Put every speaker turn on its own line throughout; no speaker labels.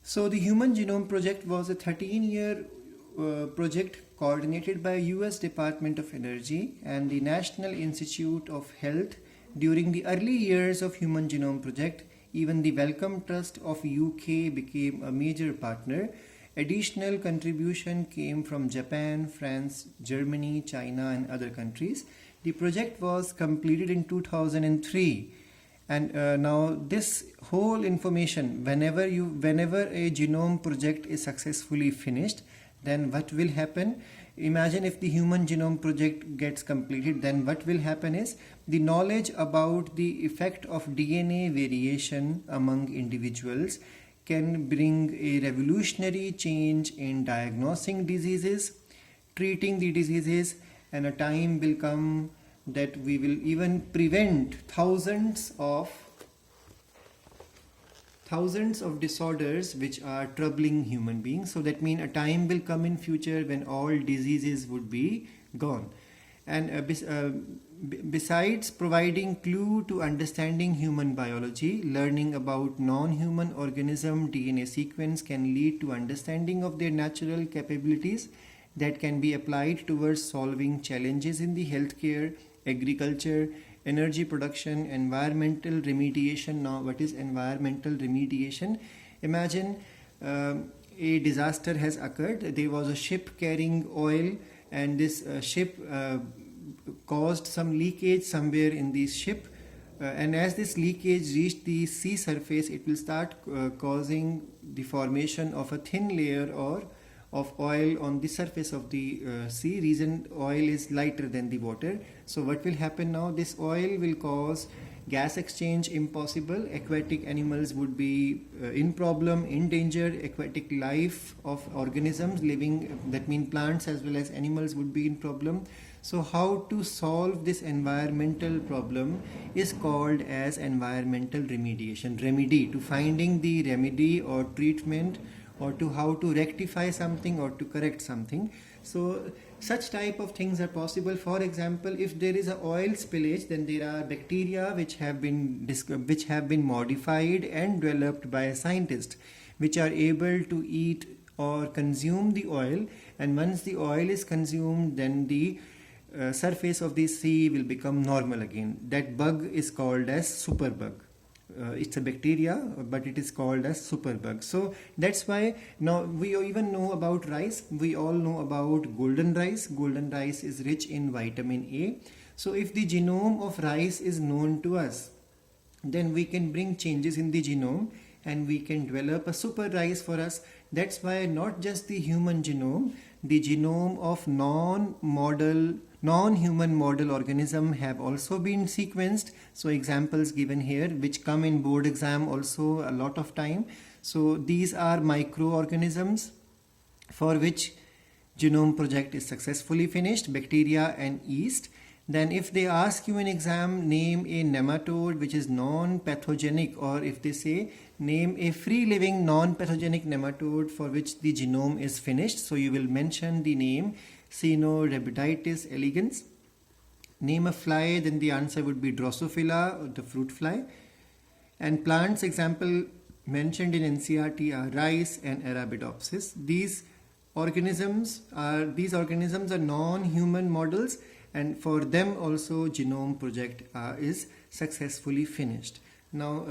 So the Human Genome Project was a 13-year project coordinated by US Department of Energy and the National Institute of Health. During the early years of Human Genome Project, even the Wellcome Trust of UK became a major partner. Additional contribution came from Japan, France, Germany, China and other countries. The project was completed in 2003. And now this whole information, whenever a genome project is successfully finished, then what will happen? Imagine if the Human Genome Project gets completed, then what will happen is the knowledge about the effect of DNA variation among individuals can bring a revolutionary change in diagnosing diseases, treating the diseases, and a time will come that we will even prevent thousands of disorders which are troubling human beings. So that means a time will come in future when all diseases would be gone. And besides providing clue to understanding human biology, learning about non-human organism DNA sequence can lead to understanding of their natural capabilities that can be applied towards solving challenges in the healthcare, agriculture, energy production, environmental remediation. Now, what is environmental remediation? Imagine a disaster has occurred. There was a ship carrying oil, and this ship caused some leakage somewhere in this ship. And as this leakage reached the sea surface, it will start causing the formation of a thin layer of oil on the surface of the sea. Reason oil is lighter than the water. So what will happen now? This oil will cause gas exchange impossible. Aquatic animals would be in problem, in danger. Aquatic life of organisms living, that means plants as well as animals, would be in problem. So how to solve this environmental problem is called as environmental remediation. Remedy, to finding the remedy or treatment, or to how to rectify something or to correct something. So such type of things are possible. For example, if there is a oil spillage, then there are bacteria which have been modified and developed by a scientist, which are able to eat or consume the oil. And once the oil is consumed, then the surface of the sea will become normal again. That bug is called as superbug. It's a bacteria, but it is called as superbug. So that's why now we even know about rice. We all know about golden rice. Golden rice is rich in vitamin A. So if the genome of rice is known to us, then we can bring changes in the genome and we can develop a super rice for us. That's why not just the human genome, the genome of non-human model organism have also been sequenced. So examples given here which come in board exam also a lot of time. So these are microorganisms for which genome project is successfully finished, bacteria and yeast. Then if they ask you in exam, name a nematode which is non-pathogenic, or if they say name a free living non-pathogenic nematode for which the genome is finished, so you will mention the name Remediation elegans. Name a fly, then the answer would be Drosophila, or the fruit fly. And plants example mentioned in NCERT are rice and Arabidopsis. These organisms are non-human models, and for them also genome project is successfully finished. Now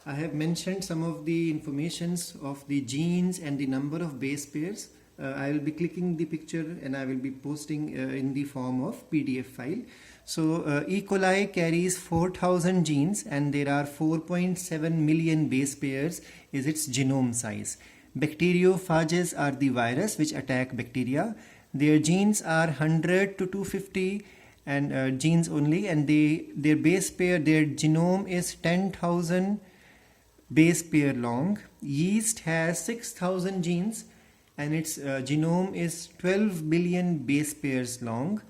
I have mentioned some of the informations of the genes and the number of base pairs. I will be clicking the picture and I will be posting in the form of PDF file. So E. coli carries 4,000 genes and there are 4.7 million base pairs is its genome size. Bacteriophages are the virus which attack bacteria. Their genes are 100 to 250 and genes only, and their base pair, their genome is 10,000 base pair long. Yeast has 6,000 genes and its genome is 12 billion base pairs long.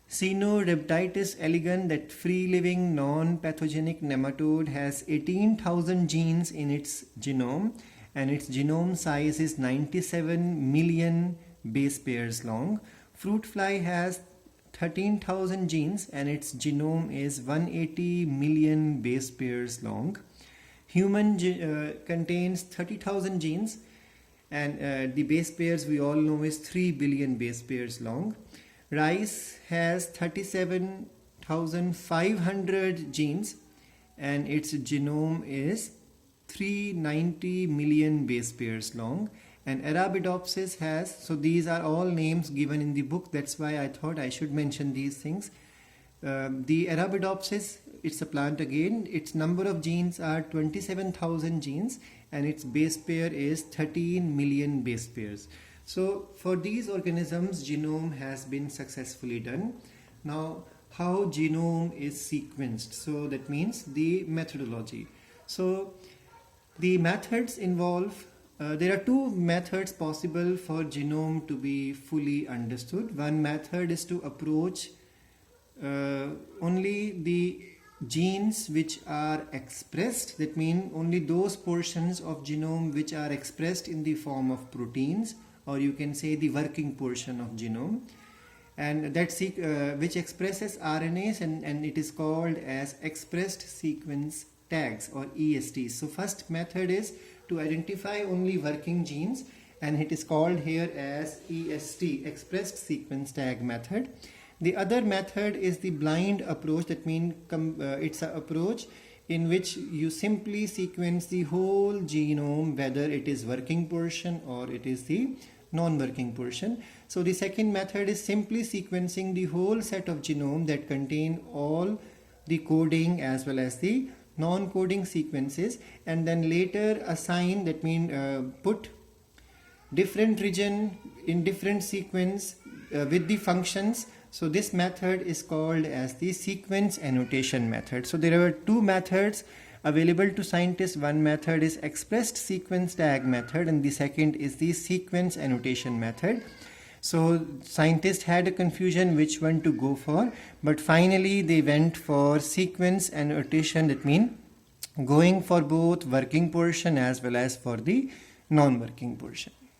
Remediation elegans, that free living non-pathogenic nematode, has 18,000 genes in its genome and its genome size is 97 million base pairs long. Fruit fly has 13,000 genes and its genome is 180 million base pairs long. Human contains 30,000 genes, and the base pairs we all know is 3 billion base pairs long. Rice has 37,500 genes, and its genome is 390 million base pairs long. And Arabidopsis has, so these are all names given in the book, that's why I thought I should mention these things. The Arabidopsis, it's a plant again, its number of genes are 27,000 genes, and its base pair is 13 million base pairs. So for these organisms, genome has been successfully done. Now, how genome is sequenced? So that means the methodology. So the methods involve, there are two methods possible for genome to be fully understood. One method is to approach only the genes which are expressed, that means only those portions of genome which are expressed in the form of proteins, or you can say the working portion of genome, and that which expresses RNAs, and it is called as expressed sequence tags or ESTs. So first method is to identify only working genes, and it is called here as EST, expressed sequence tag method. The other method is the blind approach, that means it's an approach in which you simply sequence the whole genome, whether it is working portion or it is the non-working portion. So the second method is simply sequencing the whole set of genome that contain all the coding as well as the non-coding sequences, and then later assign, that means put different region in different sequence with the functions. So this method is called as the sequence annotation method. So there are two methods available to scientists. One method is expressed sequence tag method, and the second is the sequence annotation method. So scientists had a confusion which one to go for, but finally they went for sequence annotation, that means going for both working portion as well as for the non-working portion.